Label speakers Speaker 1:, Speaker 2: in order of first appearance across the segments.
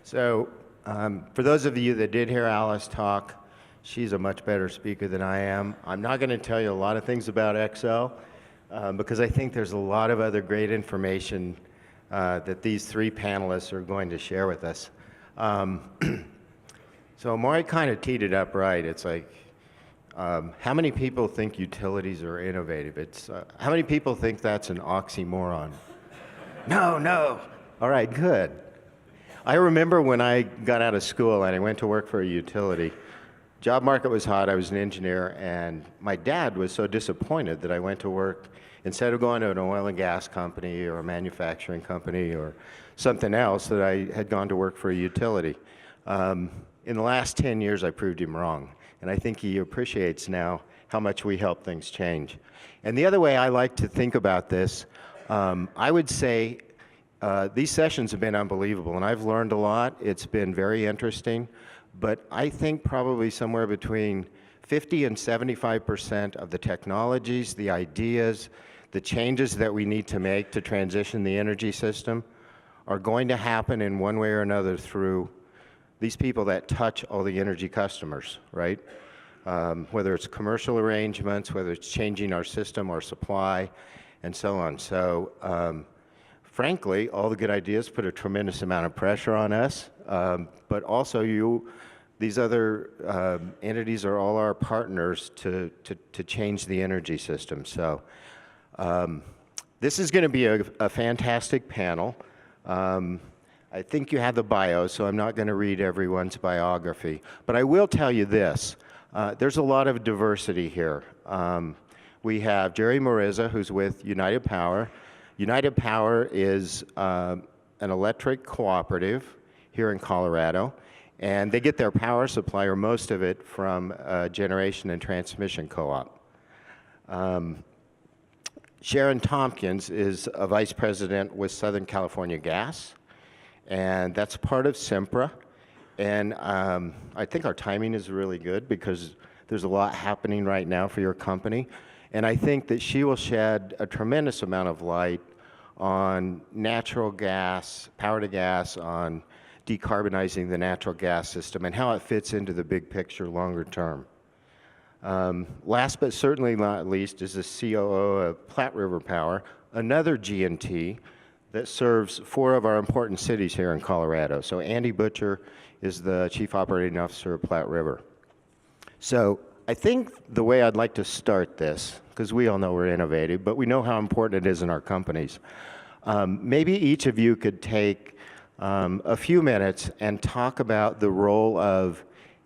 Speaker 1: So, for those of you that did hear Alice talk, she's a much better speaker than I am. I'm not going to tell you a lot of things about Excel because I think there's a lot of other great information that these three panelists are going to share with us. So Maury kind of teed it up right. It's like, how many people think utilities are innovative? It's how many people think that's an oxymoron? No. All right, good. I remember when I got out of school and I went to work for a utility. Job market was hot. I was an engineer, and my dad was so disappointed that I went to work instead of going to an oil and gas company or a manufacturing company or something else, that I had gone to work for a utility. In the last 10 years, I proved him wrong, and I think he appreciates now how much we help things change. And the other way I like to think about this, I would say these sessions have been unbelievable, and I've learned a lot. It's been very interesting, but I think probably somewhere between 50 and 75% of the technologies, the ideas, the changes that we need to make to transition the energy system are going to happen in one way or another through these people that touch all the energy customers, right? Whether it's commercial arrangements, whether it's changing our system, our supply, and so on. So, frankly, all the good ideas put a tremendous amount of pressure on us, but also these other entities are all our partners to change the energy system. So this is going to be a fantastic panel. I think you have the bio, so I'm not going to read everyone's biography, but I will tell you this. There's a lot of diversity here. We have Jerry Moriza, who's with United Power. United Power is an electric cooperative here in Colorado, and they get their power supply, or most of it, from a generation and transmission co-op. Sharon Tompkins is a vice president with Southern California Gas, and that's part of Sempra. And I think our timing is really good because there's a lot happening right now for your company. And I think that she will shed a tremendous amount of light on natural gas, power to gas, on decarbonizing the natural gas system and how it fits into the big picture longer term. Last but certainly not least is the COO of Platte River Power, another G&T that serves 4 of our important cities here in Colorado. So Andy Butcher is the Chief Operating Officer of Platte River. So I think the way I'd like to start this, because we all know we're innovative, but we know how important it is in our companies. Maybe each of you could take a few minutes and talk about the role of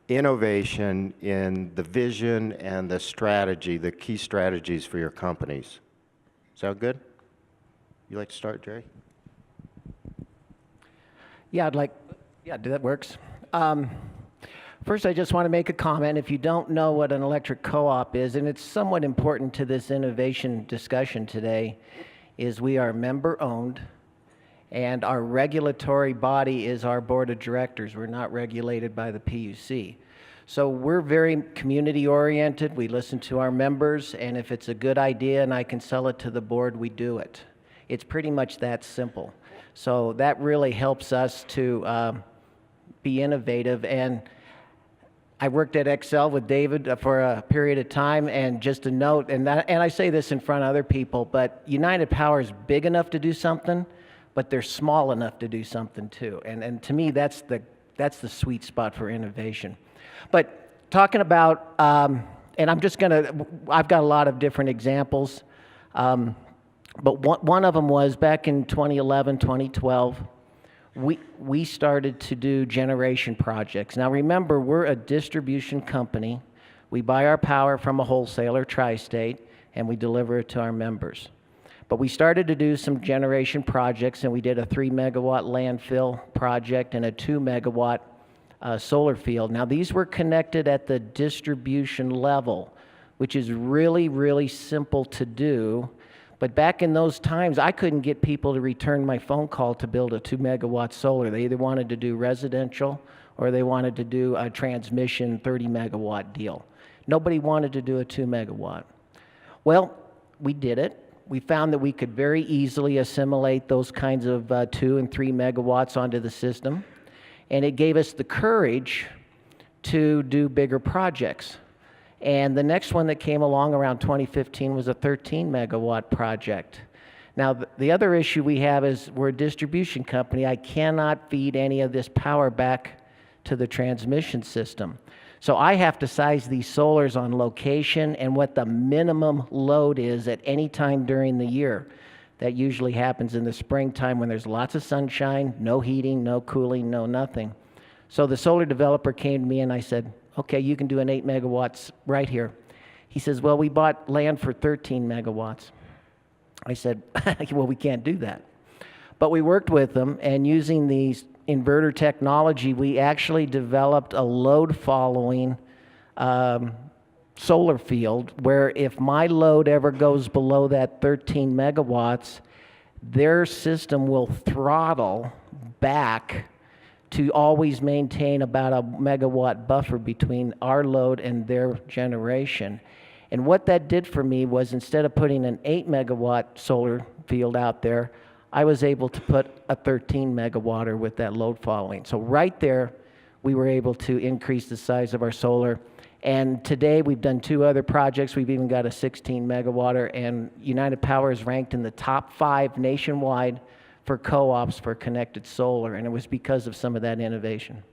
Speaker 1: innovation in the vision and the strategy, the key strategies for your companies. Sound good? You like to start, Jerry?
Speaker 2: Yeah, that works. First, I just want to make a comment. If you don't know what an electric co-op is, and it's somewhat important to this innovation discussion today, is we are member-owned, and our regulatory body is our board of directors. We're not regulated by the PUC. So we're very community-oriented. We listen to our members, and if it's a good idea and I can sell it to the board, we do it. It's pretty much that simple. So that really helps us to be innovative. And I worked at Excel with David for a period of time, and just a note, and I say this in front of other people, but United Power is big enough to do something, but they're small enough to do something too. And to me, that's the sweet spot for innovation. But talking about, and I've got a lot of different examples, but one of them was back in 2011, 2012, we started to do generation projects. Now remember, we're a distribution company. We buy our power from a wholesaler, Tri-State, and we deliver it to our members. But we started to do some generation projects, and we did a 3-megawatt landfill project and a 2-megawatt solar field. Now these were connected at the distribution level, which is really, really simple to do. But back in those times, I couldn't get people to return my phone call to build a 2-megawatt solar. They either wanted to do residential or they wanted to do a transmission 30-megawatt deal. Nobody wanted to do a 2-megawatt. Well, we did it. We found that we could very easily assimilate those kinds of 2 and 3 megawatts onto the system. And it gave us the courage to do bigger projects. And the next one that came along around 2015 was a 13 megawatt project. Now, the other issue we have is we're a distribution company. I cannot feed any of this power back to the transmission system. So I have to size these solars on location and what the minimum load is at any time during the year. That usually happens in the springtime when there's lots of sunshine, no heating, no cooling, no nothing. So the solar developer came to me and I said, okay, you can do an 8 megawatts right here. He says, well, we bought land for 13 megawatts. I said, well, we can't do that. But we worked with them, and using these inverter technology, we actually developed a load-following solar field where if my load ever goes below that 13 megawatts, their system will throttle back to always maintain about a megawatt buffer between our load and their generation. And what that did for me was instead of putting an 8 megawatt solar field out there, I was able to put a 13 megawatter with that load following. So right there, we were able to increase the size of our solar. And today we've done 2 other projects. We've even got a 16 megawatter, and United Power is ranked in the top 5 nationwide for co-ops for connected solar, and it was because of some of that innovation.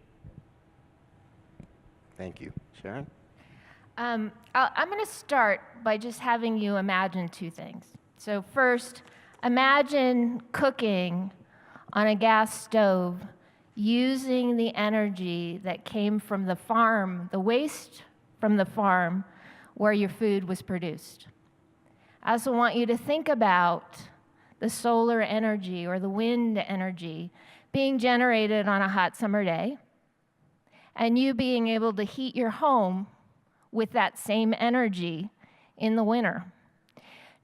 Speaker 1: Thank you. Sharon?
Speaker 3: I'm going to start by just having you imagine 2 things. So first, imagine cooking on a gas stove using the energy that came from the farm, the waste from the farm where your food was produced. I also want you to think about the solar energy or the wind energy being generated on a hot summer day, and you being able to heat your home with that same energy in the winter.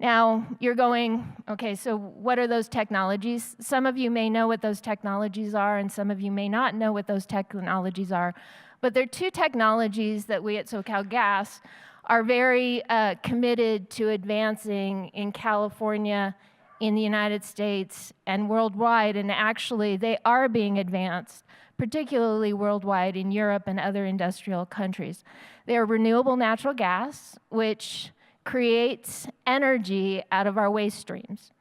Speaker 3: Now, you're going, okay, so what are those technologies? Some of you may know what those technologies are, and some of you may not know what those technologies are, but there are 2 technologies that we at SoCalGas are very committed to advancing in California, in the United States, and worldwide, and actually they are being advanced, particularly worldwide in Europe and other industrial countries. They are renewable natural gas, which creates energy out of our waste streams.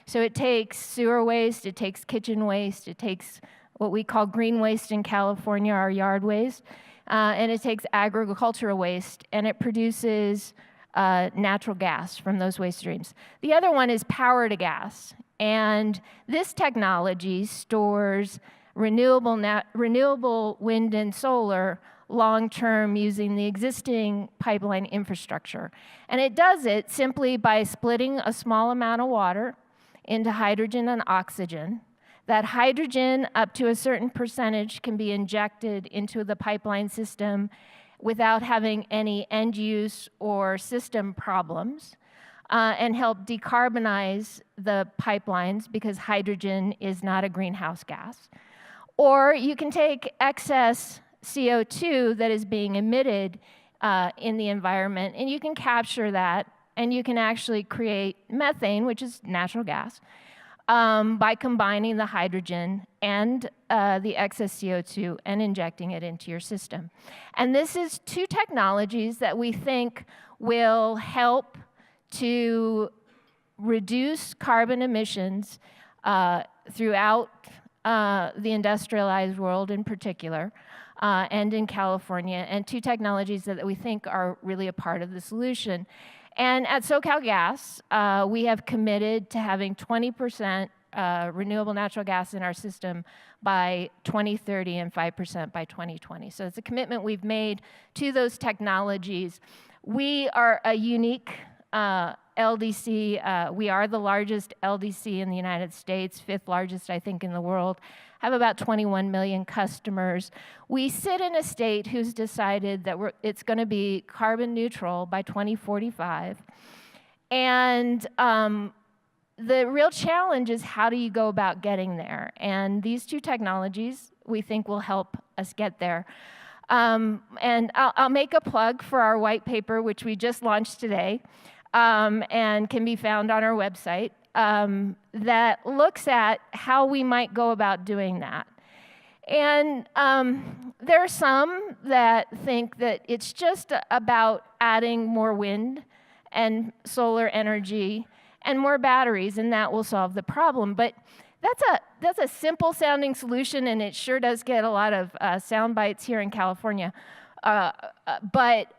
Speaker 3: So it takes sewer waste, it takes kitchen waste, it takes what we call green waste in California, our yard waste, and it takes agricultural waste, and it produces natural gas from those waste streams. The other one is power to gas, and this technology stores renewable wind and solar long-term using the existing pipeline infrastructure. And it does it simply by splitting a small amount of water into hydrogen and oxygen. That hydrogen, up to a certain percentage, can be injected into the pipeline system without having any end use or system problems, and help decarbonize the pipelines because hydrogen is not a greenhouse gas. Or you can take excess CO2 that is being emitted in the environment, and you can capture that, and you can actually create methane, which is natural gas, by combining the hydrogen and the excess CO2 and injecting it into your system. And this is 2 technologies that we think will help to reduce carbon emissions throughout the industrialized world in particular, and in California, and 2 technologies that we think are really a part of the solution. And at SoCalGas, we have committed to having 20% renewable natural gas in our system by 2030 and 5% by 2020. So it's a commitment we've made to those technologies. We are a unique LDC. We are the largest LDC in the United States, 5th largest, I think, in the world. Have about 21 million customers. We sit in a state who's decided that it's going to be carbon neutral by 2045. And the real challenge is how do you go about getting there? And these 2 technologies we think will help us get there. And I'll make a plug for our white paper, which we just launched today, and can be found on our website, that looks at how we might go about doing that. And there are some that think that it's just about adding more wind and solar energy and more batteries, and that will solve the problem. But that's a simple sounding solution, and it sure does get a lot of sound bites here in California. But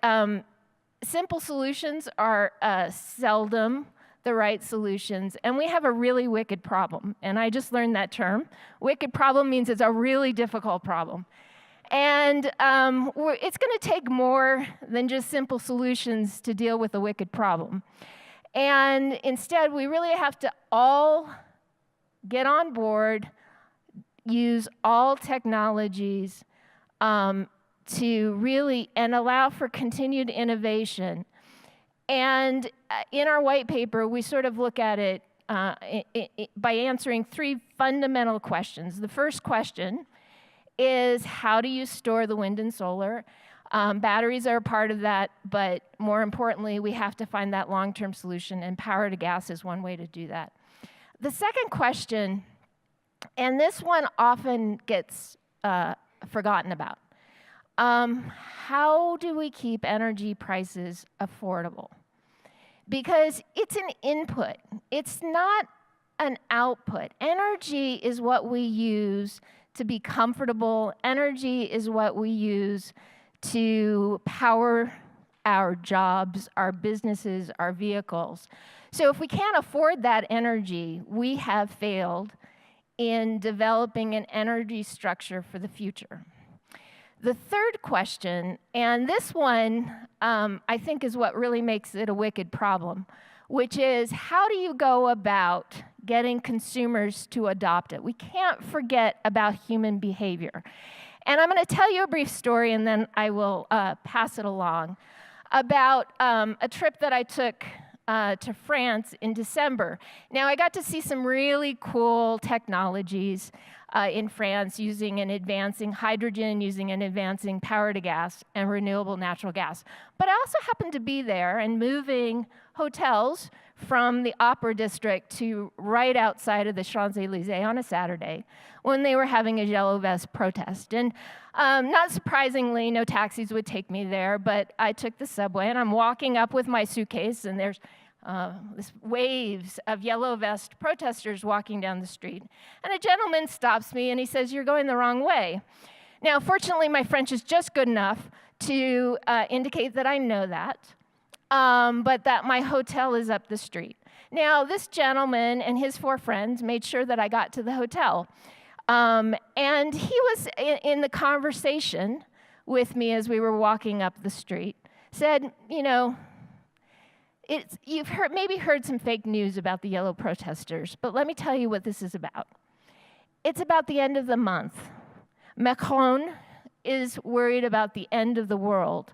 Speaker 3: simple solutions are seldom the right solutions, and we have a really wicked problem. And I just learned that term. Wicked problem means it's a really difficult problem. And it's going to take more than just simple solutions to deal with a wicked problem. And instead, we really have to all get on board, use all technologies to really, and allow for continued innovation. And in our white paper, we sort of look at it by answering three fundamental questions. The first question is, how do you store the wind and solar? Batteries are a part of that, but more importantly, we have to find that long-term solution, and power to gas is one way to do that. The second question, and this one often gets forgotten about, how do we keep energy prices affordable? Because it's an input, it's not an output. Energy is what we use to be comfortable. Energy is what we use to power our jobs, our businesses, our vehicles. So if we can't afford that energy, we have failed in developing an energy structure for the future. The third question, and this one I think is what really makes it a wicked problem, which is, how do you go about getting consumers to adopt it? We can't forget about human behavior. And I'm going to tell you a brief story, and then I will pass it along, about a trip that I took to France in December. Now, I got to see some really cool technologies in France, using and advancing hydrogen, using and advancing power to gas and renewable natural gas. But I also happened to be there and moving hotels from the Opera District to right outside of the Champs-Élysées on a Saturday when they were having a Yellow Vest protest. And not surprisingly, no taxis would take me there, but I took the subway, and I'm walking up with my suitcase, and there's this waves of Yellow Vest protesters walking down the street. And a gentleman stops me, and he says, "You're going the wrong way." Now, fortunately, my French is just good enough to indicate that I know that, but that my hotel is up the street. Now, this gentleman and his 4 friends made sure that I got to the hotel. And he was in the conversation with me as we were walking up the street, said, you know, you've maybe heard some fake news about the yellow protesters, but let me tell you what this is about. It's about the end of the month. Macron is worried about the end of the world.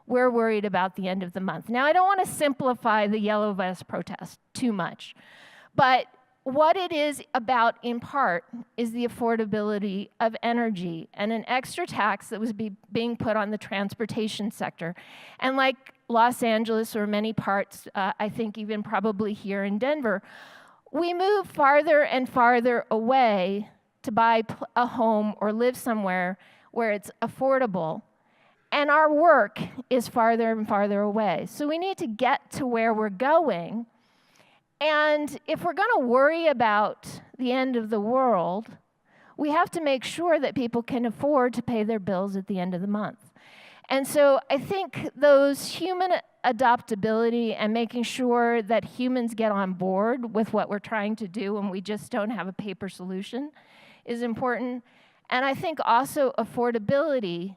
Speaker 3: We're worried about the end of the month. Now, I don't want to simplify the Yellow Vest protest too much, but what it is about, in part, is the affordability of energy and an extra tax that was being put on the transportation sector. And like Los Angeles or many parts, I think even probably here in Denver, we move farther and farther away to buy a home or live somewhere where it's affordable. And our work is farther and farther away. So we need to get to where we're going. And if we're going to worry about the end of the world, we have to make sure that people can afford to pay their bills at the end of the month. And so I think those human adaptability and making sure that humans get on board with what we're trying to do and we just don't have a paper solution is important. And I think also affordability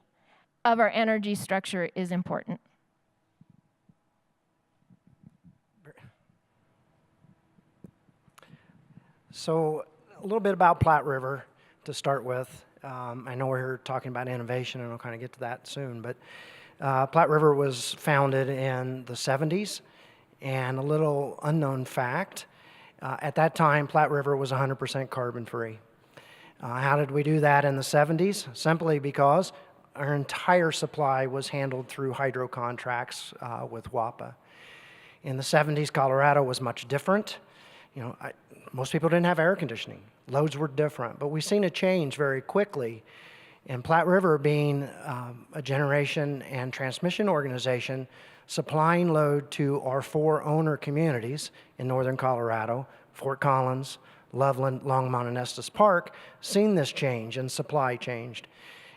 Speaker 3: of our energy structure is important.
Speaker 4: So a little bit about Platte River to start with. I know we're here talking about innovation, and I'll kind of get to that soon, but Platte River was founded in the 70s, and a little unknown fact, at that time, Platte River was 100% carbon-free. How did we do that in the 70s? Simply because our entire supply was handled through hydro contracts with WAPA. In the 70s, Colorado was much different. Most people didn't have air conditioning. Loads were different, but we've seen a change very quickly. And Platte River being a generation and transmission organization, supplying load to our 4 owner communities in northern Colorado, Fort Collins, Loveland, Longmont, and Estes Park, seen this change and supply changed.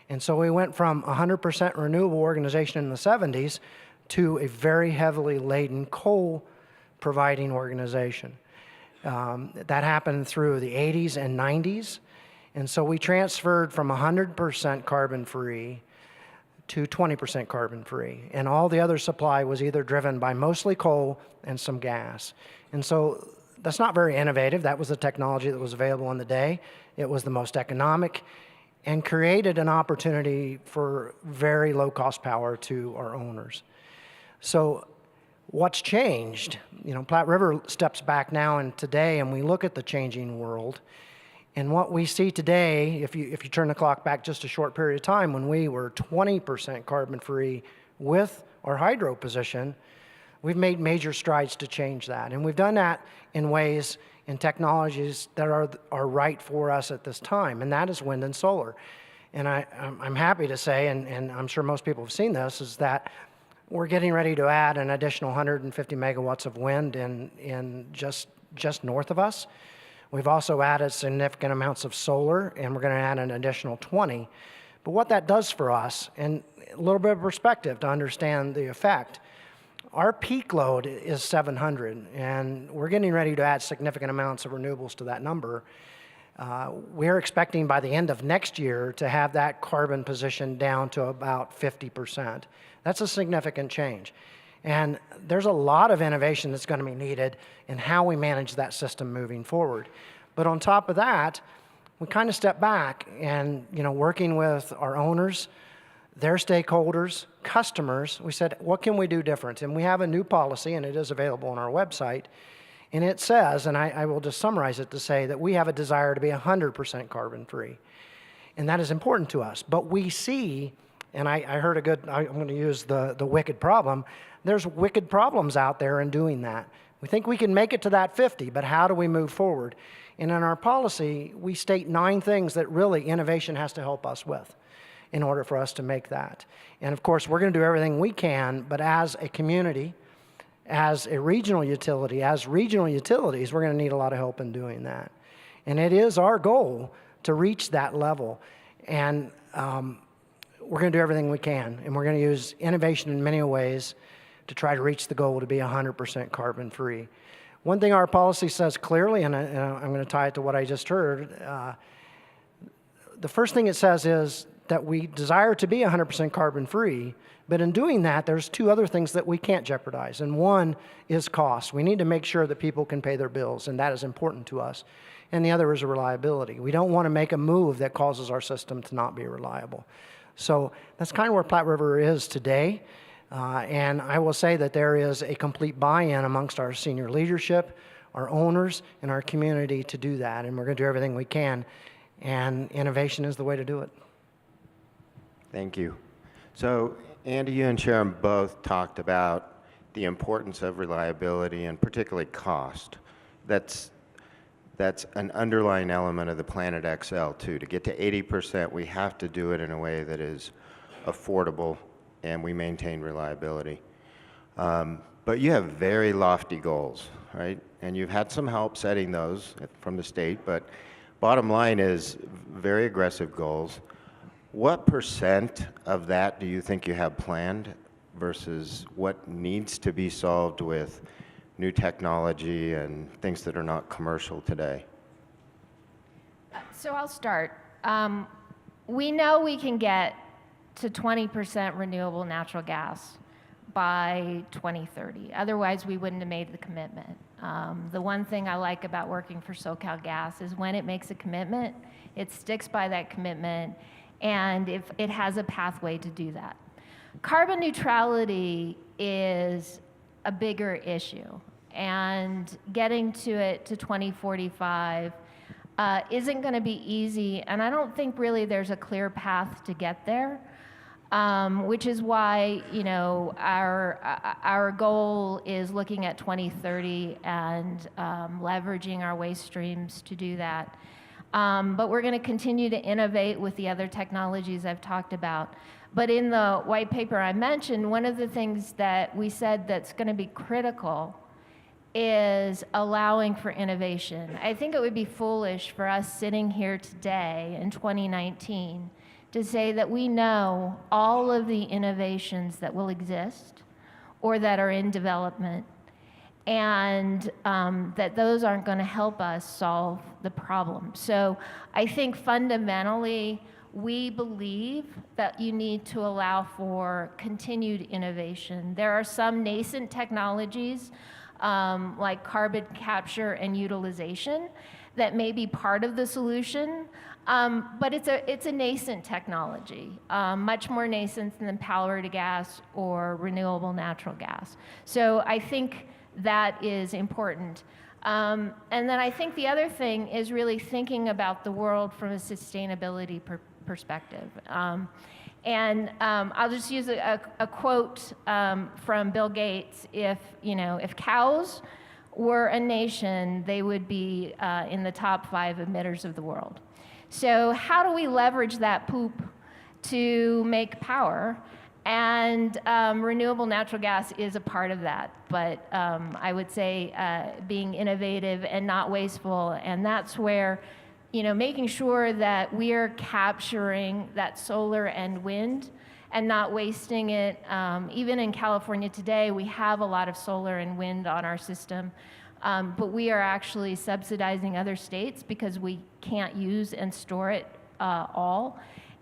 Speaker 4: And so we went from 100% renewable organization in the 70s to a very heavily laden coal providing organization. That happened through the 80s and 90s. And so we transferred from 100% carbon-free to 20% carbon-free. And all the other supply was either driven by mostly coal and some gas. And so that's not very innovative. That was the technology that was available in the day. It was the most economic and created an opportunity for very low-cost power to our owners. So what's changed? Platte River steps back now and today, and we look at the changing world. And what we see today, if you turn the clock back just a short period of time, when we were 20% carbon-free with our hydro position, we've made major strides to change that. And we've done that in ways, in technologies that are right for us at this time, and that is wind and solar. And I'm happy to say, and I'm sure most people have seen this, is that we're getting ready to add an additional 150 megawatts of wind in just north of us. We've also added significant amounts of solar, and we're going to add an additional 20. But what that does for us, and a little bit of perspective to understand the effect, our peak load is 700, and we're getting ready to add significant amounts of renewables to that number. We're expecting by the end of next year to have that carbon position down to about 50%. That's a significant change. And there's a lot of innovation that's going to be needed in how we manage that system moving forward. But on top of that, we kind of step back and, working with our owners, their stakeholders, customers, we said, what can we do different? And we have a new policy, and it is available on our website. And it says, and I will just summarize it to say that we have a desire to be 100% carbon-free. And that is important to us. But we see, and I heard I'm going to use the wicked problem. There's wicked problems out there in doing that. We think we can make it to that 50, but how do we move forward? And in our policy, we state 9 things that really innovation has to help us with in order for us to make that. And of course, we're going to do everything we can, but as a community, as a regional utility, as regional utilities, we're going to need a lot of help in doing that. And it is our goal to reach that level. And we're going to do everything we can, and we're going to use innovation in many ways to try to reach the goal to be 100% carbon-free. One thing our policy says clearly, and I'm going to tie it to what I just heard, the first thing it says is that we desire to be 100% carbon-free, but in doing that, there's 2 other things that we can't jeopardize, and one is cost. We need to make sure that people can pay their bills, and that is important to us. And the other is reliability. We don't want to make a move that causes our system to not be reliable. So that's kind of where Platte River is today. And I will say that there is a complete buy-in amongst our senior leadership, our owners, and our community to do that. And we're going to do everything we can. And innovation is the way to do it.
Speaker 1: Thank you. So, Andy, you and Sharon both talked about the importance of reliability and particularly cost. That's an underlying element of the Planet XL, too. To get to 80%, we have to do it in a way that is affordable and we maintain reliability. But you have very lofty goals, right? And you've had some help setting those from the state, but bottom line is very aggressive goals. What % of that do you think you have planned versus what needs to be solved with new technology and things that are not commercial today?
Speaker 3: So I'll start. We know we can get to 20% renewable natural gas by 2030. Otherwise, we wouldn't have made the commitment. The one thing I like about working for SoCalGas is when it makes a commitment, it sticks by that commitment, and if it has a pathway to do that. Carbon neutrality is a bigger issue, and getting to it to 2045 isn't going to be easy, and I don't think really there's a clear path to get there. which is why, you know, our goal is looking at 2030 and leveraging our waste streams to do that. But we're going to continue to innovate with the other technologies I've talked about. But in the white paper I mentioned, one of the things that we said that's going to be critical is allowing for innovation. I think it would be foolish for us sitting here today in 2019 to say that we know all of the innovations that will exist or that are in development, and that those aren't going to help us solve the problem. So I think fundamentally, we believe that you need to allow for continued innovation. There are some nascent technologies like carbon capture and utilization that may be part of the solution, but it's a nascent technology, much more nascent than power to gas or renewable natural gas. So I think that is important. And then I think the other thing is really thinking about the world from a sustainability perspective. I'll just use a quote from Bill Gates. If cows were a nation, they would be in the top 5 emitters of the world. So how do we leverage that poop to make power? And renewable natural gas is a part of that. But I would say being innovative and not wasteful, and that's where, you know, making sure that we are capturing that solar and wind and not wasting it. Even in California today, we have a lot of solar and wind on our system, but we are actually subsidizing other states because we can't use and store it all.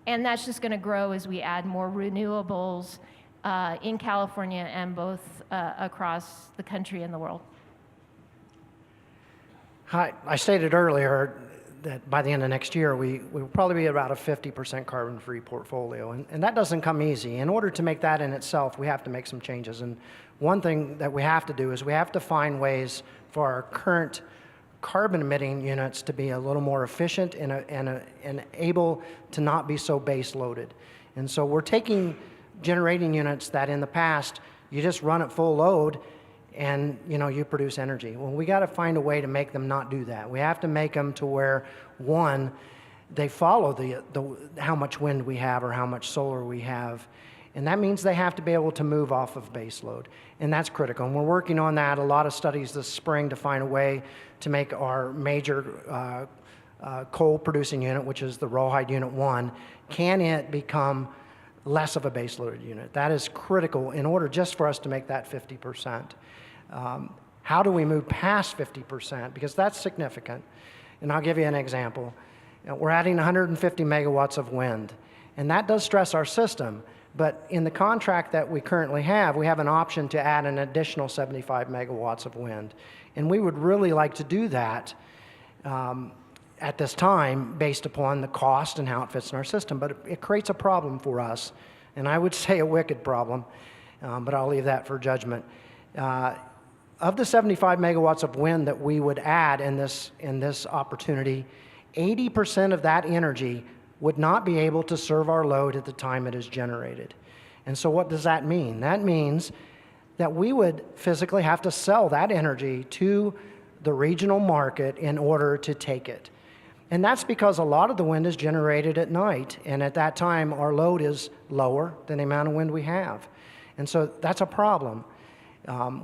Speaker 3: And that's just going to grow as we add more renewables in California and both across the country and the world.
Speaker 4: Hi, I stated earlier that by the end of next year, we will probably be about a 50% carbon-free portfolio. And that doesn't come easy. In order to make that in itself, we have to make some changes. And one thing that we have to do is we have to find ways for our current carbon-emitting units to be a little more efficient and able to not be so base-loaded. And so we're taking generating units that in the past, you just run at full load and you produce energy. Well, we got to find a way to make them not do that. We have to make them to where, one, they follow how much wind we have or how much solar we have. And that means they have to be able to move off of base load. And that's critical. And we're working on that. A lot of studies this spring to find a way to make our major coal-producing unit, which is the Rawhide Unit 1, can it become less of a base-loaded unit? That is critical in order just for us to make that 50%. How do we move past 50%? Because that's significant. And I'll give you an example. We're adding 150 megawatts of wind. And that does stress our system. But in the contract that we currently have, we have an option to add an additional 75 megawatts of wind. And we would really like to do that at this time based upon the cost and how it fits in our system. But it creates a problem for us. And I would say a wicked problem, but I'll leave that for judgment. Of the 75 megawatts of wind that we would add in this opportunity, 80% of that energy would not be able to serve our load at the time it is generated. And so what does that mean? That means that we would physically have to sell that energy to the regional market in order to take it. And that's because a lot of the wind is generated at night, and at that time our load is lower than the amount of wind we have. And so that's a problem.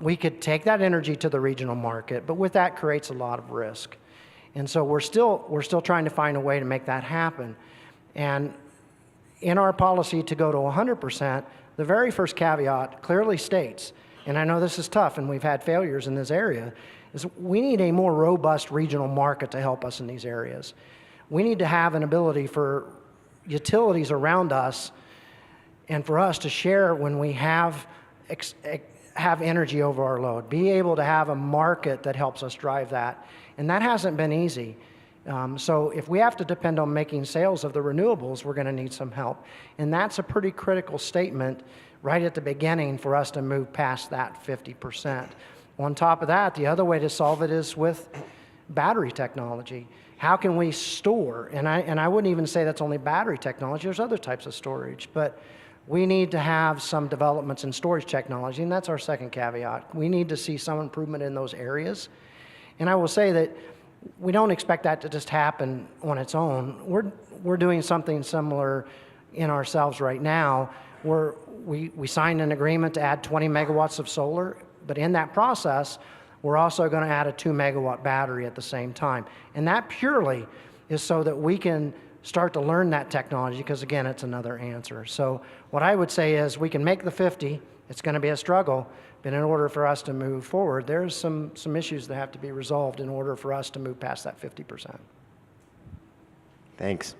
Speaker 4: We could take that energy to the regional market, but with that creates a lot of risk. And so we're still trying to find a way to make that happen. And in our policy to go to 100%, the very first caveat clearly states, and I know this is tough and we've had failures in this area, is we need a more robust regional market to help us in these areas. We need to have an ability for utilities around us and for us to share when we have energy over our load, be able to have a market that helps us drive that. And that hasn't been easy. So if we have to depend on making sales of the renewables, we're going to need some help. And that's a pretty critical statement right at the beginning for us to move past that 50%. On top of that, the other way to solve it is with battery technology. How can we store? And I wouldn't even say that's only battery technology. There's other types of storage. But we need to have some developments in storage technology, and that's our second caveat. We need to see some improvement in those areas. And I will say that we don't expect that to just happen on its own. We're doing something similar in ourselves right now, where we signed an agreement to add 20 megawatts of solar, but in that process, we're also going to add a 2 megawatt battery at the same time. And that purely is so that we can start to learn that technology, because again, it's another answer. So what I would say is we can make the 50. It's going to be a struggle, but in order for us to move forward, there's some issues that have to be resolved in order for us to move past that 50%.
Speaker 1: Thanks.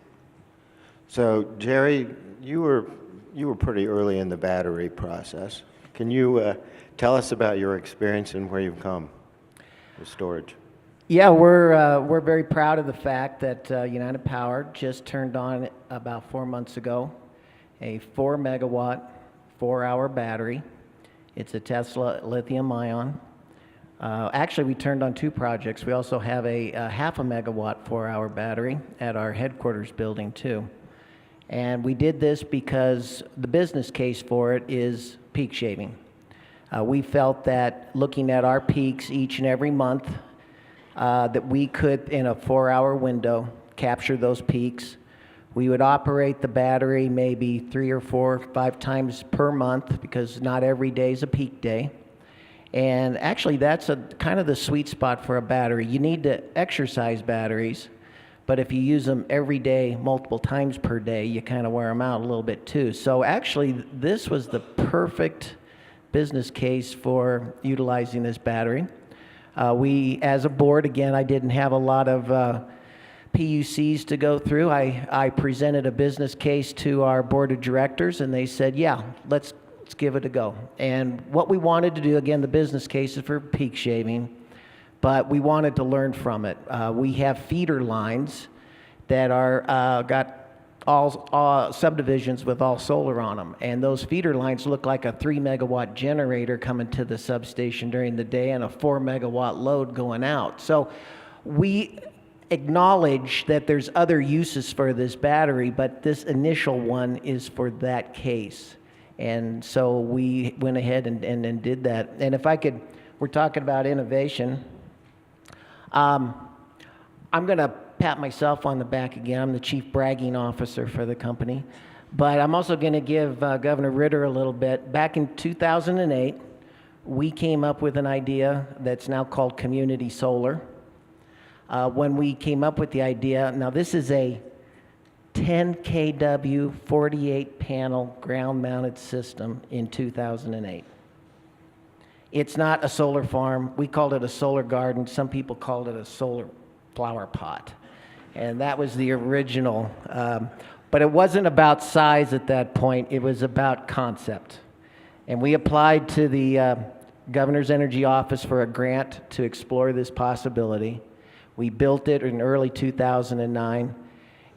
Speaker 1: So Jerry, you were pretty early in the battery process. Can you tell us about your experience and where you've come with storage?
Speaker 2: Yeah, we're very proud of the fact that United Power just turned on about 4 months ago a 4 megawatt, 4-hour battery. It's a Tesla lithium ion. Actually, we turned on 2 projects. We also have a half a megawatt 4-hour battery at our headquarters building too. And we did this because the business case for it is peak shaving. We felt that looking at our peaks each and every month, that we could, in a 4-hour window, capture those peaks. We would operate the battery maybe 3 or 4 or 5 times per month, because not every day is a peak day. And actually, that's kind of the sweet spot for a battery. You need to exercise batteries, but if you use them every day, multiple times per day, you kind of wear them out a little bit too. So actually, this was the perfect business case for utilizing this battery. We, as a board, again, I didn't have a lot of PUCs to go through. I presented a business case to our board of directors, and they said, yeah, let's give it a go. And what we wanted to do, again, the business case is for peak shaving, but we wanted to learn from it. We have feeder lines that are got all subdivisions with all solar on them, and those feeder lines look like a 3 megawatt generator coming to the substation during the day and a 4 megawatt load going out. So we acknowledge that there's other uses for this battery, but this initial one is for that case. And so we went ahead and did that. And if I could, we're talking about innovation. I'm going to pat myself on the back again. I'm the chief bragging officer for the company. But I'm also going to give Governor Ritter a little bit. Back in 2008, we came up with an idea that's now called community solar. When we came up with the idea, now this is a 10 kW 48 panel ground mounted system in 2008. It's not a solar farm. We called it a solar garden. Some people called it a solar flower pot. And that was the original. But it wasn't about size at that point. It was about concept. And we applied to the Governor's Energy Office for a grant to explore this possibility. We built it in early 2009.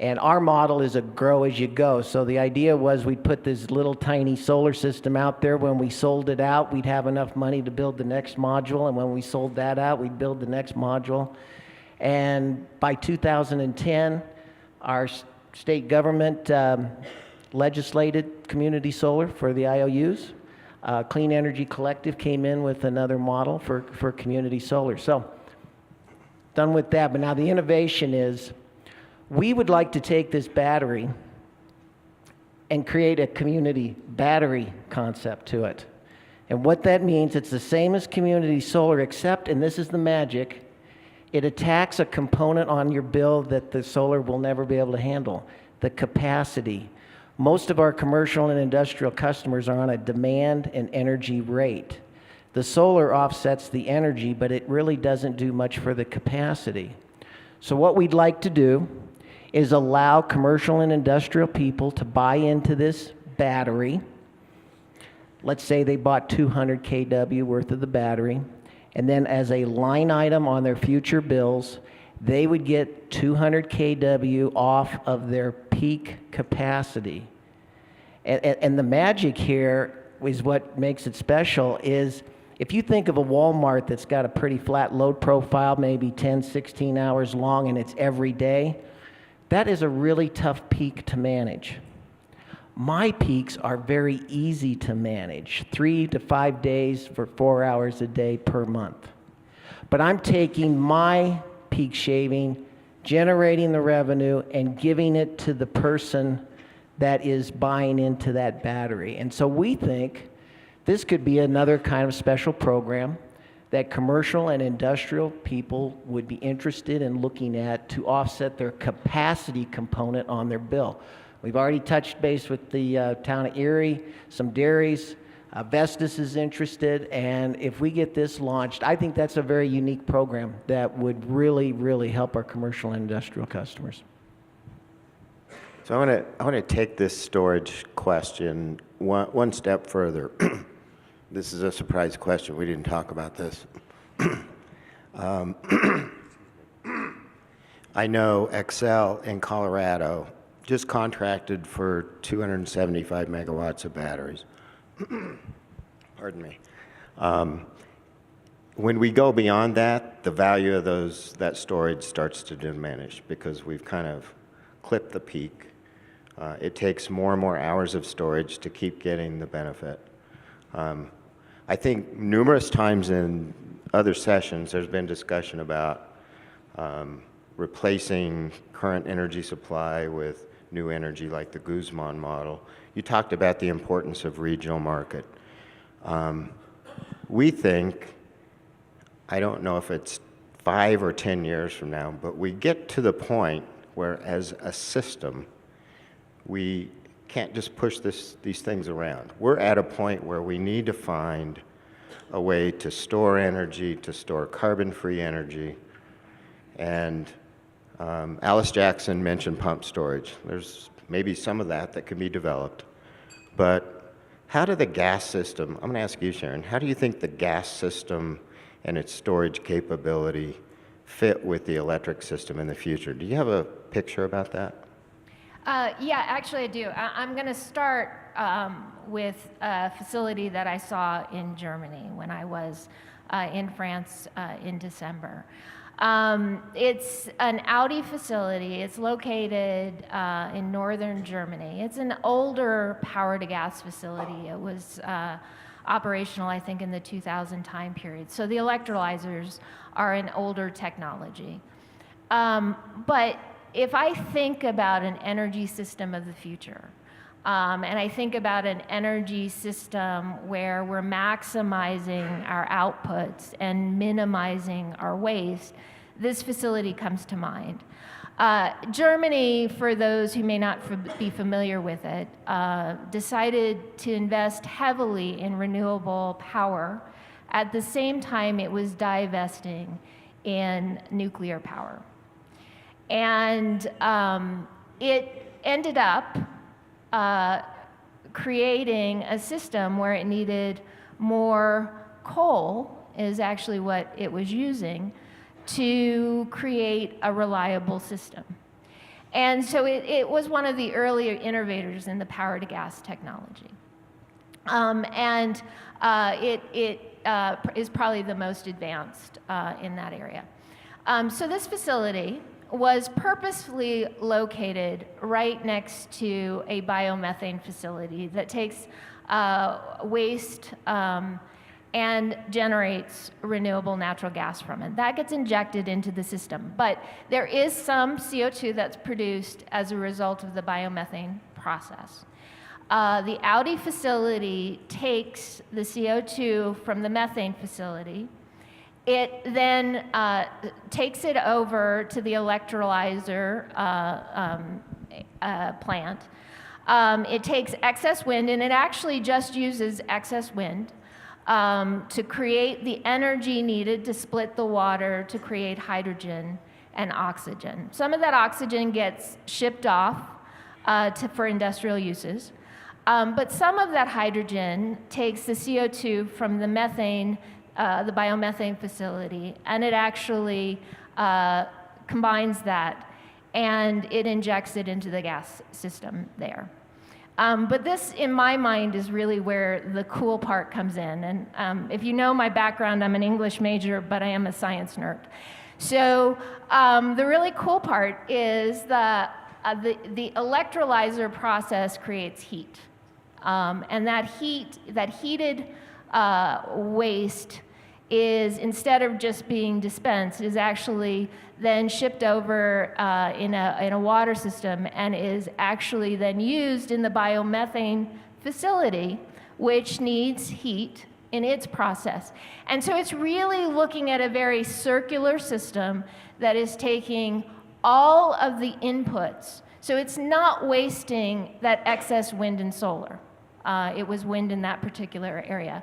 Speaker 2: And our model is a grow as you go. So the idea was we'd put this little tiny solar system out there. When we sold it out, we'd have enough money to build the next module. And when we sold that out, we'd build the next module. And by 2010, our state government legislated community solar for the IOUs. Clean Energy Collective came in with another model for community solar. So done with that. But now the innovation is, we would like to take this battery and create a community battery concept to it. And what that means, it's the same as community solar, except, and this is the magic, it attacks a component on your bill that the solar will never be able to handle, the capacity. Most of our commercial and industrial customers are on a demand and energy rate. The solar offsets the energy, but it really doesn't do much for the capacity. So what we'd like to do is allow commercial and industrial people to buy into this battery. Let's say they bought 200 kW worth of the battery, and then as a line item on their future bills, they would get 200 kW off of their peak capacity. And the magic here is what makes it special is, if you think of a Walmart that's got a pretty flat load profile, maybe 10, 16 hours long, and it's every day, that is a really tough peak to manage. My peaks are very easy to manage, 3 to 5 days for 4 hours a day per month. But I'm taking my peak shaving, generating the revenue, and giving it to the person that is buying into that battery. And so we think this could be another kind of special program that commercial and industrial people would be interested in looking at to offset their capacity component on their bill. We've already touched base with the town of Erie, some dairies. Vestas is interested, and if we get this launched, I think that's a very unique program that would really, really help our commercial and industrial customers.
Speaker 1: So I want to take this storage question one step further. This is a surprise question. We didn't talk about this. I know Xcel in Colorado just contracted for 275 megawatts of batteries. Pardon me. When we go beyond that, the value of that storage starts to diminish because we've kind of clipped the peak. It takes more and more hours of storage to keep getting the benefit. I think numerous times in other sessions there's been discussion about replacing current energy supply with new energy like the Guzman model. You talked about the importance of regional market. We think, I don't know if it's 5 or 10 years from now, but we get to the point where as a system, we can't just push these things around. We're at a point where we need to find a way to store energy, to store carbon-free energy. And Alice Jackson mentioned pump storage. There's maybe some of that can be developed. But how do the gas system, I'm going to ask you, Sharon, how do you think the gas system and its storage capability fit with the electric system in the future? Do you have a picture about that?
Speaker 3: Yeah, actually I do. I'm going to start with a facility that I saw in Germany when I was in France in December. It's an Audi facility. It's located in northern Germany. It's an older power-to-gas facility. It was operational, I think, in the 2000 time period. So the electrolyzers are an older technology. But if I think about an energy system of the future, and I think about an energy system where we're maximizing our outputs and minimizing our waste, this facility comes to mind. Germany, for those who may not be familiar with it, decided to invest heavily in renewable power. At the same time, it was divesting in nuclear power. And it ended up creating a system where it needed more coal, is actually what it was using, to create a reliable system. And so it was one of the earlier innovators in the power-to-gas technology. It is probably the most advanced in that area. So this facility was purposefully located right next to a biomethane facility that takes waste and generates renewable natural gas from it. That gets injected into the system. But there is some CO2 that's produced as a result of the biomethane process. The Audi facility takes the CO2 from the methane facility. It then takes it over to the electrolyzer plant. It takes excess wind, and it actually just uses excess wind to create the energy needed to split the water to create hydrogen and oxygen. Some of that oxygen gets shipped off for industrial uses, but some of that hydrogen takes the CO2 from the methane, the biomethane facility, and it actually combines that and it injects it into the gas system there. But this, in my mind, is really where the cool part comes in. And if you know my background, I'm an English major, but I am a science nerd. So the really cool part is the the electrolyzer process creates heat. And that heated waste is, instead of just being dispensed, is actually then shipped over in a water system and is actually then used in the biomethane facility, which needs heat in its process. And so it's really looking at a very circular system that is taking all of the inputs. So it's not wasting that excess wind and solar. It was wind in that particular area.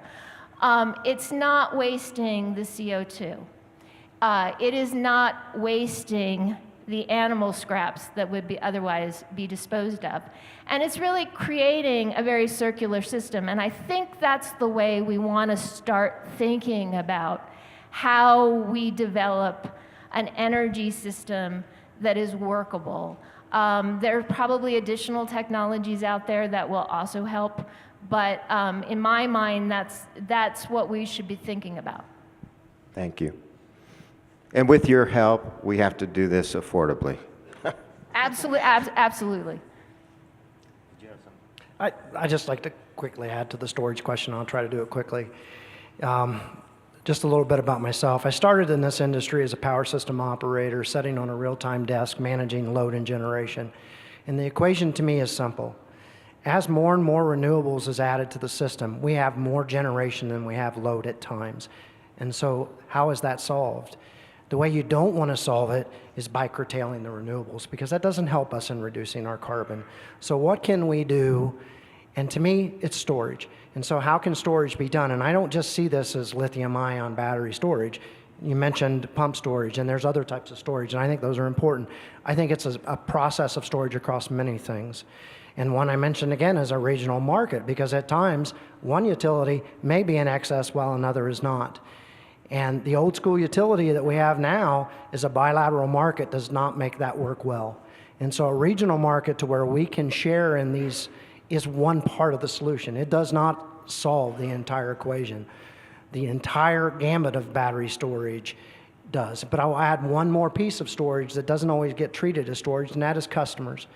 Speaker 3: It's not wasting the CO2. It is not wasting the animal scraps that would be otherwise be disposed of. And it's really creating a very circular system. And I think that's the way we want to start thinking about how we develop an energy system that is workable. There are probably additional technologies out there that will also help, but in my mind, that's what we should be thinking about.
Speaker 1: Thank you. And with your help, we have to do this affordably.
Speaker 3: Absolutely, absolutely.
Speaker 4: I just like to quickly add to the storage question. I'll try to do it quickly. Just a little bit about myself. I started in this industry as a power system operator, sitting on a real-time desk, managing load and generation. And the equation to me is simple. As more and more renewables is added to the system, we have more generation than we have load at times. And so how is that solved? The way you don't want to solve it is by curtailing the renewables, because that doesn't help us in reducing our carbon. So what can we do? And to me, it's storage. And so how can storage be done? And I don't just see this as lithium-ion battery storage. You mentioned pump storage, and there's other types of storage, and I think those are important. I think it's a process of storage across many things. And one I mentioned again is a regional market, because at times, one utility may be in excess while another is not. And the old school utility that we have now is a bilateral market, does not make that work well. And so a regional market to where we can share in these is one part of the solution. It does not solve the entire equation. The entire gamut of battery storage does. But I'll add one more piece of storage that doesn't always get treated as storage, and that is customers.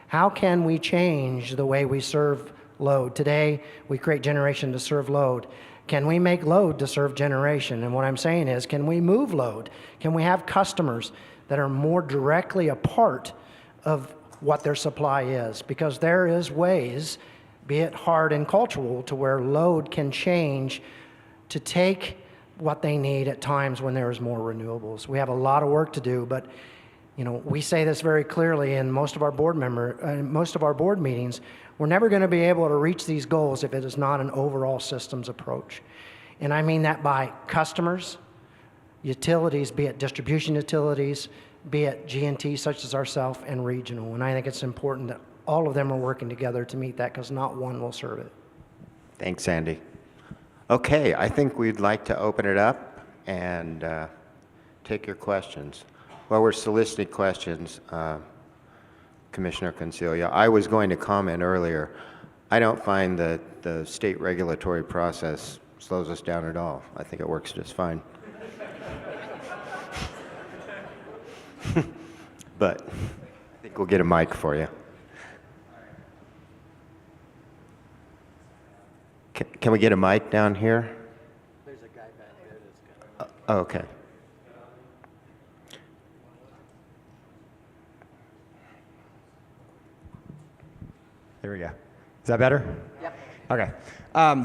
Speaker 4: How can we change the way we serve load? Today, we create generation to serve load. Can we make load to serve generation? And what I'm saying is, can we move load? Can we have customers that are more directly a part of what their supply is? Because there is ways, be it hard and cultural, to where load can change to take what they need at times when there is more renewables. We have a lot of work to do, but we say this very clearly in most of our board meetings. We're never going to be able to reach these goals if it is not an overall systems approach. And I mean that by customers, utilities, be it distribution utilities, be it G&T such as ourselves, and regional. And I think it's important that all of them are working together to meet that, because not one will serve it.
Speaker 1: Thanks, Andy. Okay, I think we'd like to open it up and take your questions. While we're soliciting questions, Commissioner Concilia, I was going to comment earlier. I don't find that the state regulatory process slows us down at all. I think it works just fine. But I think we'll get a mic for you. Can we get a mic down here?
Speaker 5: There's a guy back there that's got
Speaker 1: Oh, okay.
Speaker 5: There we go. Is that better?
Speaker 2: Yep.
Speaker 5: Okay.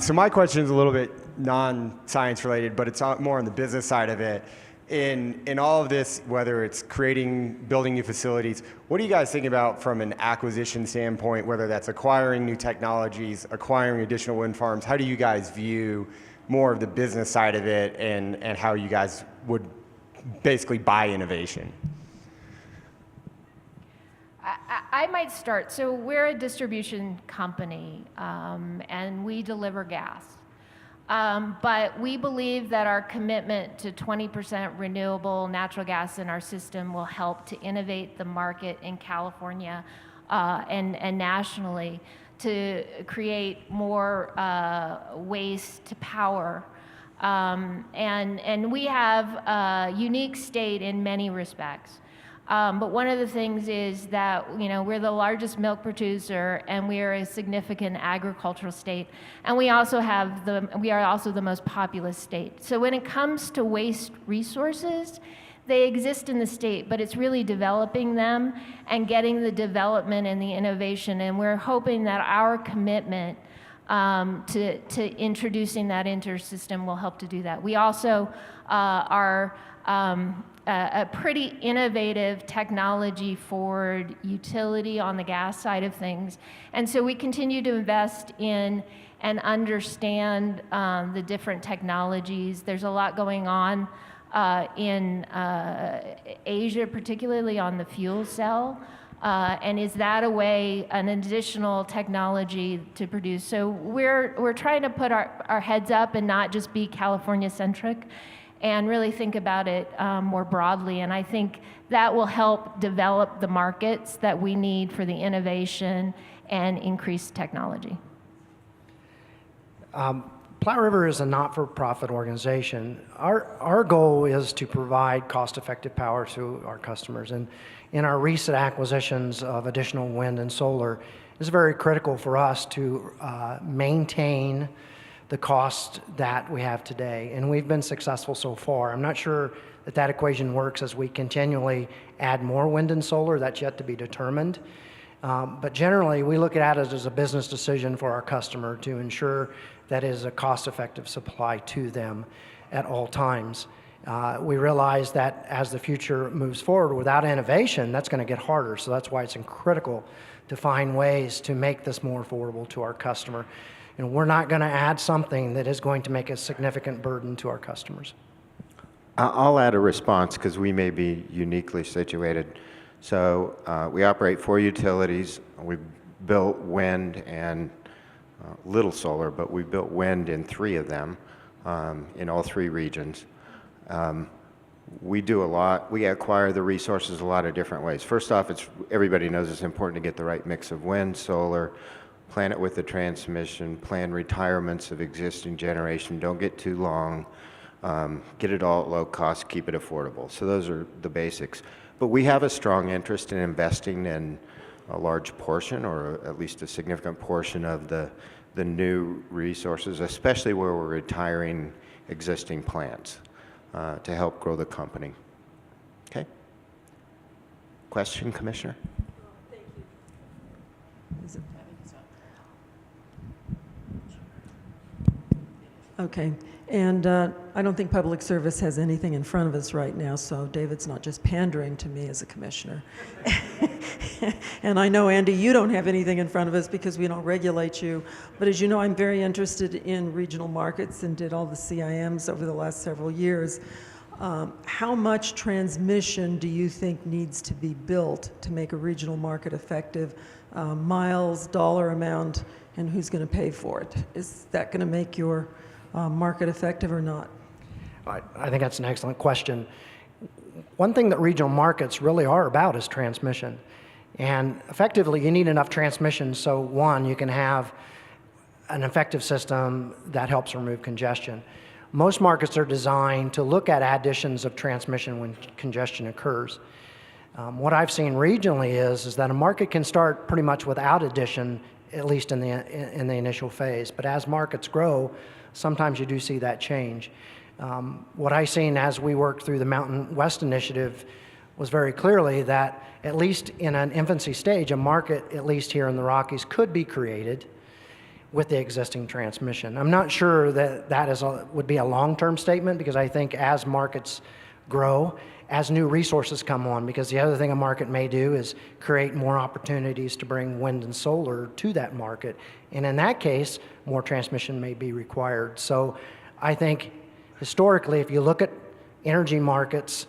Speaker 5: So my question is a little bit non-science related, but it's more on the business side of it. In all of this, whether it's building new facilities, what do you guys think about from an acquisition standpoint, whether that's acquiring new technologies, acquiring additional wind farms? How do you guys view more of the business side of it, and how you guys would basically buy innovation?
Speaker 3: I might start. So we're a distribution company, and we deliver gas. But we believe that our commitment to 20% renewable natural gas in our system will help to innovate the market in California and nationally to create more waste to power. And we have a unique state in many respects. But one of the things is that, we're the largest milk producer and we are a significant agricultural state. And we are also the most populous state. So when it comes to waste resources, they exist in the state, but it's really developing them and getting the development and the innovation. And we're hoping that our commitment to introducing that into our system will help to do that. We also are a pretty innovative technology forward utility on the gas side of things. And so we continue to invest in and understand the different technologies. There's a lot going on in Asia, particularly on the fuel cell. And is that a way, an additional technology to produce? So we're trying to put our heads up and not just be California-centric and really think about it more broadly. And I think that will help develop the markets that we need for the innovation and increased technology.
Speaker 4: Platte River is a not-for-profit organization. Our goal is to provide cost-effective power to our customers. And in our recent acquisitions of additional wind and solar, it's very critical for us to maintain the cost that we have today. And we've been successful so far. I'm not sure that equation works as we continually add more wind and solar. That's yet to be determined. But generally, we look at it as a business decision for our customer to ensure that is a cost-effective supply to them at all times. We realize that as the future moves forward, without innovation, that's going to get harder. So that's why it's critical to find ways to make this more affordable to our customer. And we're not going to add something that is going to make a significant burden to our customers.
Speaker 1: I'll add a response because we may be uniquely situated. So we operate 4 utilities. We built wind and little solar, but we built wind in 3 of them in all 3 regions. We do a lot. We acquire the resources a lot of different ways. First off, everybody knows it's important to get the right mix of wind, solar, plan it with the transmission, plan retirements of existing generation, don't get too long, get it all at low cost, keep it affordable. So those are the basics. But we have a strong interest in investing in a large portion, or at least a significant portion of the new resources, especially where we're retiring existing plants to help grow the company. Okay? Question, Commissioner?
Speaker 6: Thank you. Okay, and I don't think Public Service has anything in front of us right now, so David's not just pandering to me as a commissioner. And I know, Andy, you don't have anything in front of us because we don't regulate you, but as you know, I'm very interested in regional markets and did all the CIMs over the last several years. How much transmission do you think needs to be built to make a regional market effective? Miles, dollar amount, and who's going to pay for it? Is that going to make your market effective or not?
Speaker 4: I think that's an excellent question. One thing that regional markets really are about is transmission. And effectively, you need enough transmission so, one, you can have an effective system that helps remove congestion. Most markets are designed to look at additions of transmission when congestion occurs. What I've seen regionally is that a market can start pretty much without addition, at least in the initial phase. But as markets grow, sometimes you do see that change. What I've seen as we worked through the Mountain West Initiative was very clearly that, at least in an infancy stage, a market, at least here in the Rockies, could be created with the existing transmission. I'm not sure that would be a long-term statement, because I think as markets grow, as new resources come on, because the other thing a market may do is create more opportunities to bring wind and solar to that market. And in that case, more transmission may be required. So I think historically, if you look at energy markets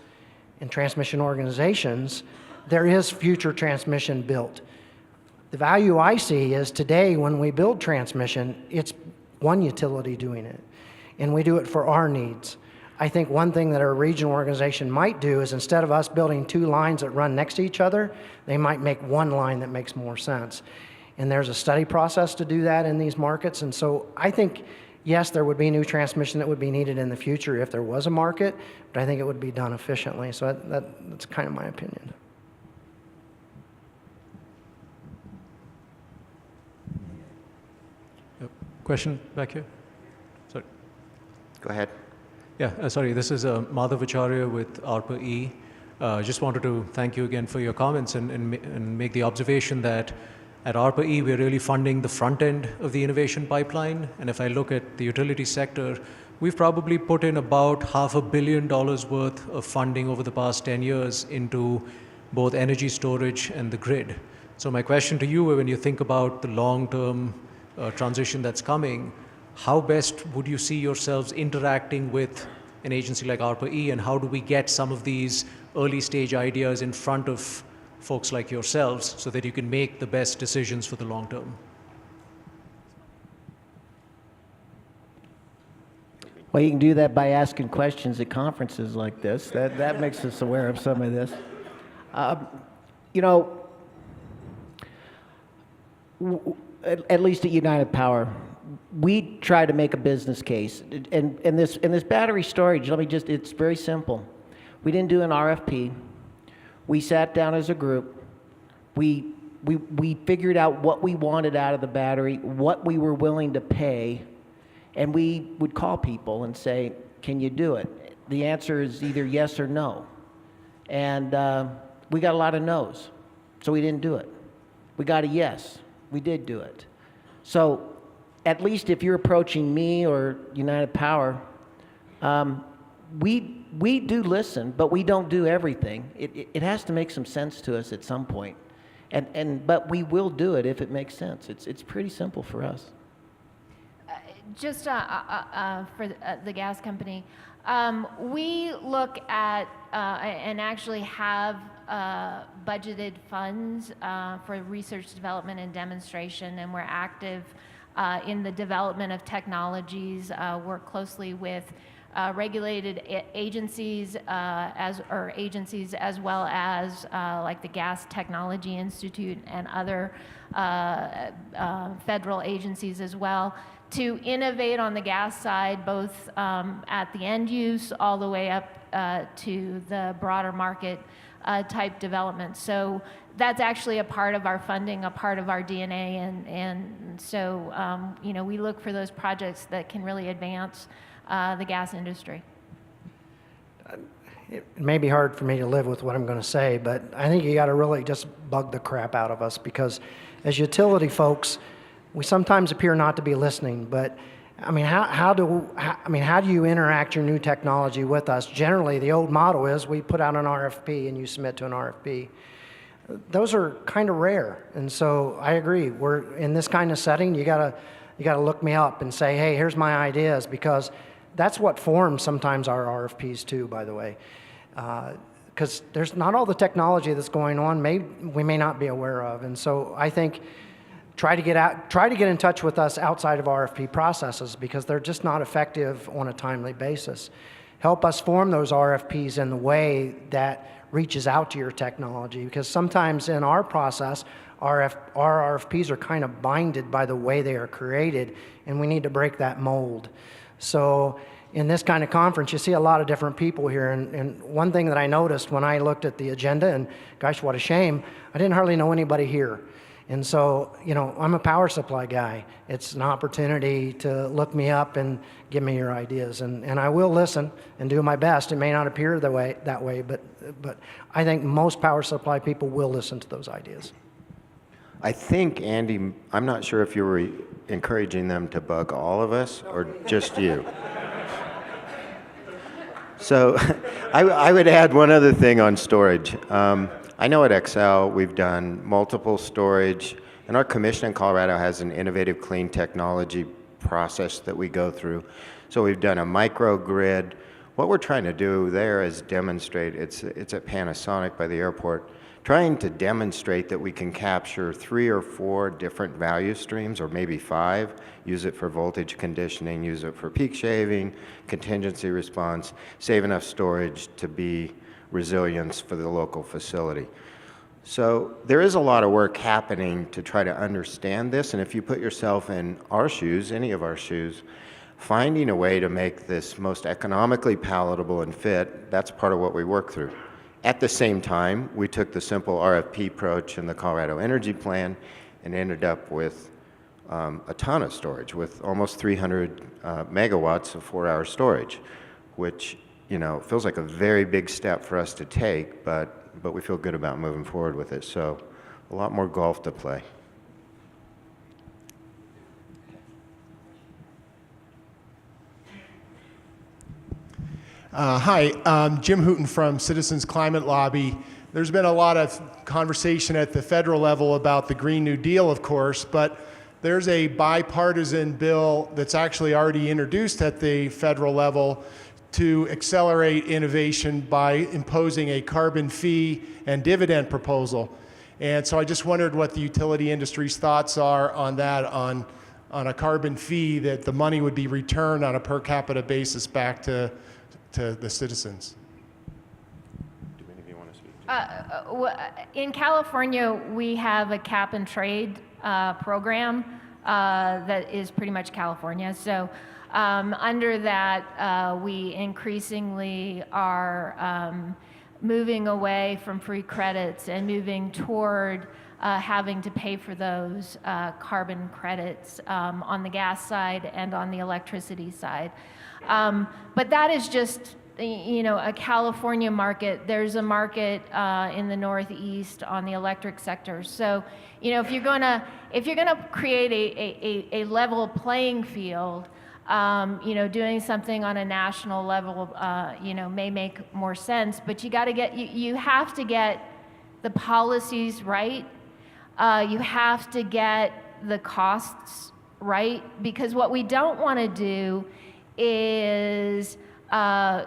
Speaker 4: and transmission organizations, there is future transmission built. The value I see is today when we build transmission, it's one utility doing it, and we do it for our needs. I think one thing that a regional organization might do is, instead of us building 2 lines that run next to each other, they might make one line that makes more sense. And there's a study process to do that in these markets. And so I think, yes, there would be new transmission that would be needed in the future if there was a market, but I think it would be done efficiently. So that's kind of my opinion.
Speaker 7: question back here. Sorry.
Speaker 1: Go ahead.
Speaker 7: Yeah, sorry, this is Madhav Acharya with ARPA-E. Just wanted to thank you again for your comments and make the observation that at ARPA-E, we're really funding the front end of the innovation pipeline. And if I look at the utility sector, we've probably put in about $500 million worth of funding over the past 10 years into both energy storage and the grid. So my question to you, when you think about the long-term transition that's coming, how best would you see yourselves interacting with an agency like ARPA-E, and how do we get some of these early stage ideas in front of folks like yourselves so that you can make the best decisions for the long term?
Speaker 2: Well, you can do that by asking questions at conferences like this. That makes us aware of some of this. You know, at least at United Power, we try to make a business case. And this battery storage, it's very simple. We didn't do an RFP. We sat down as a group. We figured out what we wanted out of the battery, what we were willing to pay, and we would call people and say, can you do it? The answer is either yes or no. And we got a lot of no's, so we didn't do it. We got a yes. We did do it. So at least if you're approaching me or United Power, we do listen, but we don't do everything. It has to make some sense to us at some point. But we will do it if it makes sense. It's pretty simple for us.
Speaker 3: Just for the gas company, we look at and actually have budgeted funds for research, development, and demonstration, and we're active in the development of technologies, work closely with regulated agencies as well as like the Gas Technology Institute and other federal agencies as well, to innovate on the gas side, both at the end use all the way up to the broader market type development. So that's actually a part of our funding, a part of our DNA, and so you know, we look for those projects that can really advance the gas industry.
Speaker 4: It may be hard for me to live with what I'm going to say, but I think you got to really just bug the crap out of us, because as utility folks, we sometimes appear not to be listening. But I mean, how do you interact your new technology with us? Generally, the old model is we put out an RFP and you submit to an RFP. Those are kind of rare, and so I agree. We're in this kind of setting. You gotta look me up and say, hey, here's my ideas, because that's what forms sometimes our RFPs too, by the way. Because there's not all the technology that's going on we may not be aware of, and so I think try to get in touch with us outside of RFP processes, because they're just not effective on a timely basis. Help us form those RFPs in the way that reaches out to your technology, because sometimes in our process, our RFPs are kind of binded by the way they are created, and we need to break that mold. So in this kind of conference, you see a lot of different people here, and one thing that I noticed when I looked at the agenda, and gosh, what a shame, I didn't hardly know anybody here. And so, you know, I'm a power supply guy. It's an opportunity to look me up and give me your ideas, and I will listen and do my best. It may not appear that way, but I think most power supply people will listen to those ideas.
Speaker 1: I think, Andy, I'm not sure if you were encouraging them to bug all of us or just you. So I would add one other thing on storage. I know at Xcel we've done multiple storage, and our commission in Colorado has an innovative clean technology process that we go through. So we've done a microgrid. What we're trying to do there is demonstrate, it's at Panasonic by the airport, trying to demonstrate that we can capture 3 or 4 different value streams, or maybe 5, use it for voltage conditioning, use it for peak shaving, contingency response, save enough storage to be resilience for the local facility. So there is a lot of work happening to try to understand this, and if you put yourself in our shoes, any of our shoes, finding a way to make this most economically palatable and fit, that's part of what we work through. At the same time, we took the simple RFP approach in the Colorado Energy Plan and ended up with a ton of storage with almost 300 megawatts of 4-hour storage, which, you know, feels like a very big step for us to take, but we feel good about moving forward with it. So a lot more golf to play.
Speaker 8: Hi, Jim Hooton from Citizens Climate Lobby. There's been a lot of conversation at the federal level about the Green New Deal, of course, but there's a bipartisan bill that's actually already introduced at the federal level to accelerate innovation by imposing a carbon fee and dividend proposal. And so I just wondered what the utility industry's thoughts are on that, on a carbon fee, that the money would be returned on a per capita basis back to the citizens.
Speaker 1: Do any of you want to speak?
Speaker 3: In California, we have a cap and trade program that is pretty much California. So under that, we increasingly are moving away from free credits and moving toward having to pay for those carbon credits on the gas side and on the electricity side. But that is just, you know, a California market. There's a market in the Northeast on the electric sector. So, you know, if you're gonna create a level playing field, you know, doing something on a national level, you know, may make more sense. But you have to get the policies right. You have to get the costs right, because what we don't want to do is,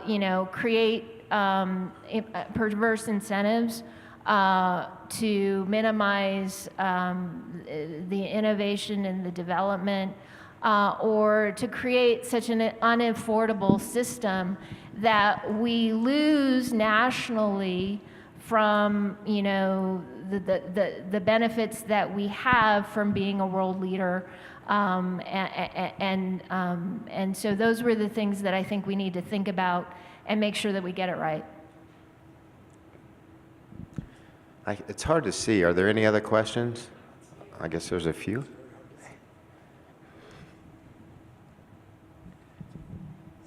Speaker 3: you know, create perverse incentives to minimize the innovation and the development, or to create such an unaffordable system that we lose nationally from, you know, the benefits that we have from being a world leader. And so those were the things that I think we need to think about and make sure that we get it right.
Speaker 1: It's hard to see. Are there any other questions? I guess there's a few.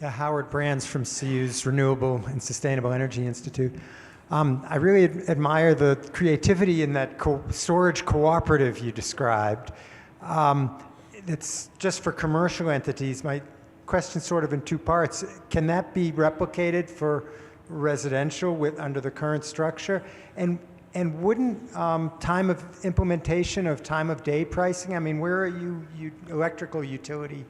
Speaker 9: Yeah, Howard Brands from CU's Renewable and Sustainable Energy Institute. I really admire the creativity in that storage cooperative you described. It's just for commercial entities. My question sort of in two parts. Can that be replicated for residential under the current structure? And wouldn't time of implementation of time of day pricing, I mean, where are you electrical utility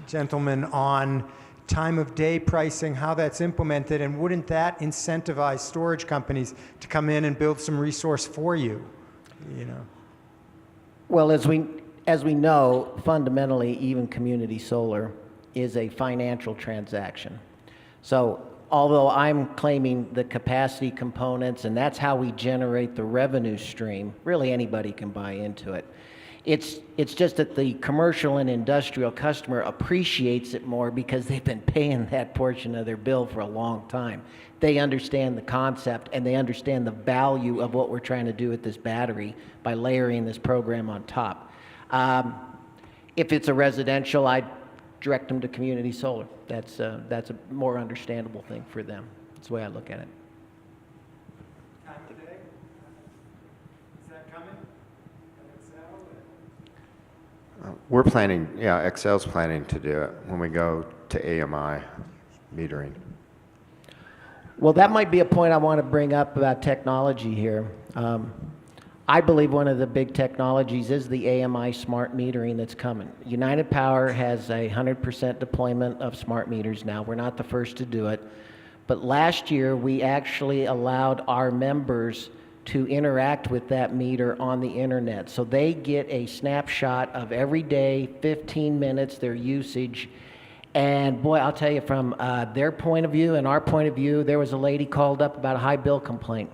Speaker 9: gentlemen on time of day pricing, how that's implemented, and wouldn't that incentivize storage companies to come in and build some resource for you, you know?
Speaker 2: Well, as we know, fundamentally, even community solar is a financial transaction. So although I'm claiming the capacity components, and that's how we generate the revenue stream, really anybody can buy into it. It's just that the commercial and industrial customer appreciates it more because they've been paying that portion of their bill for a long time. They understand the concept and they understand the value of what we're trying to do with this battery by layering this program on top. If it's a residential, I'd direct them to community solar. That's a more understandable thing for them. That's the way I look at it.
Speaker 9: Time of day? Is that coming?
Speaker 1: We're planning, yeah, Xcel's planning to do it when we go to AMI metering.
Speaker 2: Well, that might be a point I want to bring up about technology here. I believe one of the big technologies is the AMI smart metering that's coming. United Power has a 100% deployment of smart meters now. We're not the first to do it. But last year, we actually allowed our members to interact with that meter on the internet. So they get a snapshot of every day, 15 minutes, their usage. And boy, I'll tell you, from their point of view and our point of view, there was a lady called up about a high bill complaint.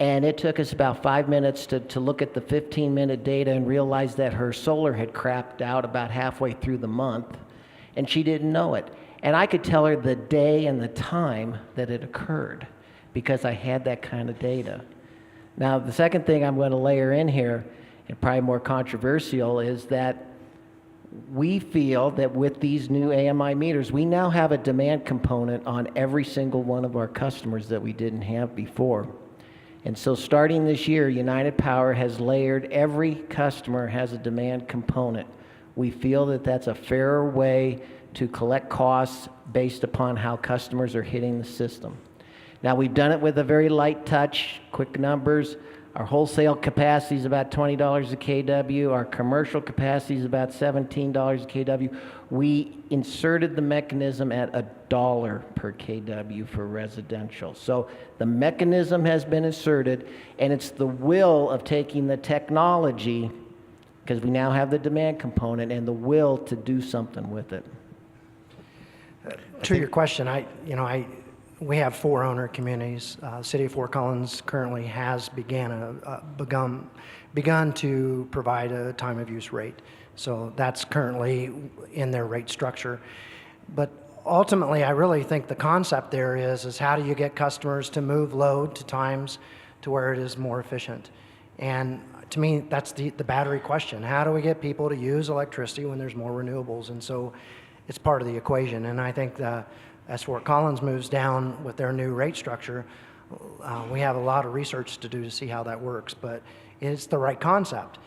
Speaker 2: And it took us about 5 minutes to look at the 15-minute data and realize that her solar had crapped out about halfway through the month, and she didn't know it. And I could tell her the day and the time that it occurred because I had that kind of data. Now, the second thing I'm going to layer in here, and probably more controversial, is that we feel that with these new AMI meters, we now have a demand component on every single one of our customers that we didn't have before. And so starting this year, United Power has layered every customer has a demand component. We feel that that's a fairer way to collect costs based upon how customers are hitting the system. Now, we've done it with a very light touch, quick numbers. Our wholesale capacity is about $20 a kW. Our commercial capacity is about $17 a kW. We inserted the mechanism at $1 per kW for residential. So the mechanism has been inserted, and it's the will of taking the technology, because we now have the demand component, and the will to do something with it.
Speaker 4: To your question, we have 4 owner communities. City of Fort Collins currently has begun to provide a time of use rate. So that's currently in their rate structure. But ultimately, I really think the concept there is how do you get customers to move load to times to where it is more efficient? And to me, that's the battery question. How do we get people to use electricity when there's more renewables? And so it's part of the equation. And I think as Fort Collins moves down with their new rate structure, we have a lot of research to do to see how that works, but it's the right concept.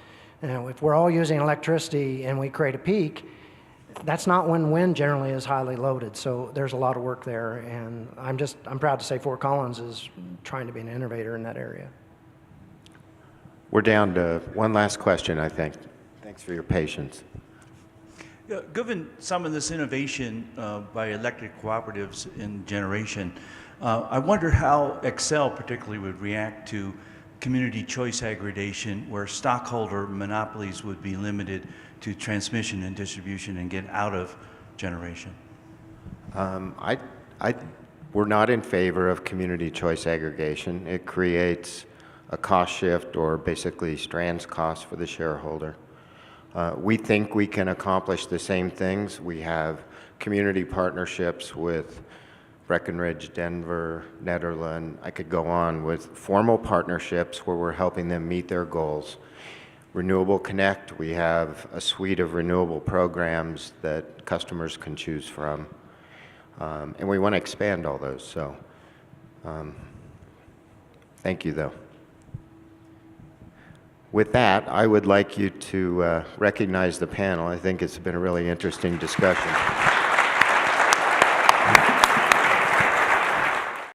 Speaker 4: If we're all using electricity and we create a peak, that's not when wind generally is highly loaded. So there's a lot of work there, and I'm proud to say Fort Collins is trying to be an innovator in that area.
Speaker 1: We're down to one last question, I think. Thanks for your patience.
Speaker 10: Yeah, given some of this innovation by electric cooperatives in generation, I wonder how Excel particularly would react to community choice aggregation, where stockholder monopolies would be limited to transmission and distribution and get out of generation.
Speaker 1: We're not in favor of community choice aggregation. It creates a cost shift, or basically strands costs for the shareholder. We think we can accomplish the same things. We have community partnerships with Breckenridge, Denver, Nederland. I could go on with formal partnerships where we're helping them meet their goals. Renewable Connect, we have a suite of renewable programs that customers can choose from. And we want to expand all those. So thank you, though. With that, I would like you to recognize the panel. I think it's been a really interesting discussion.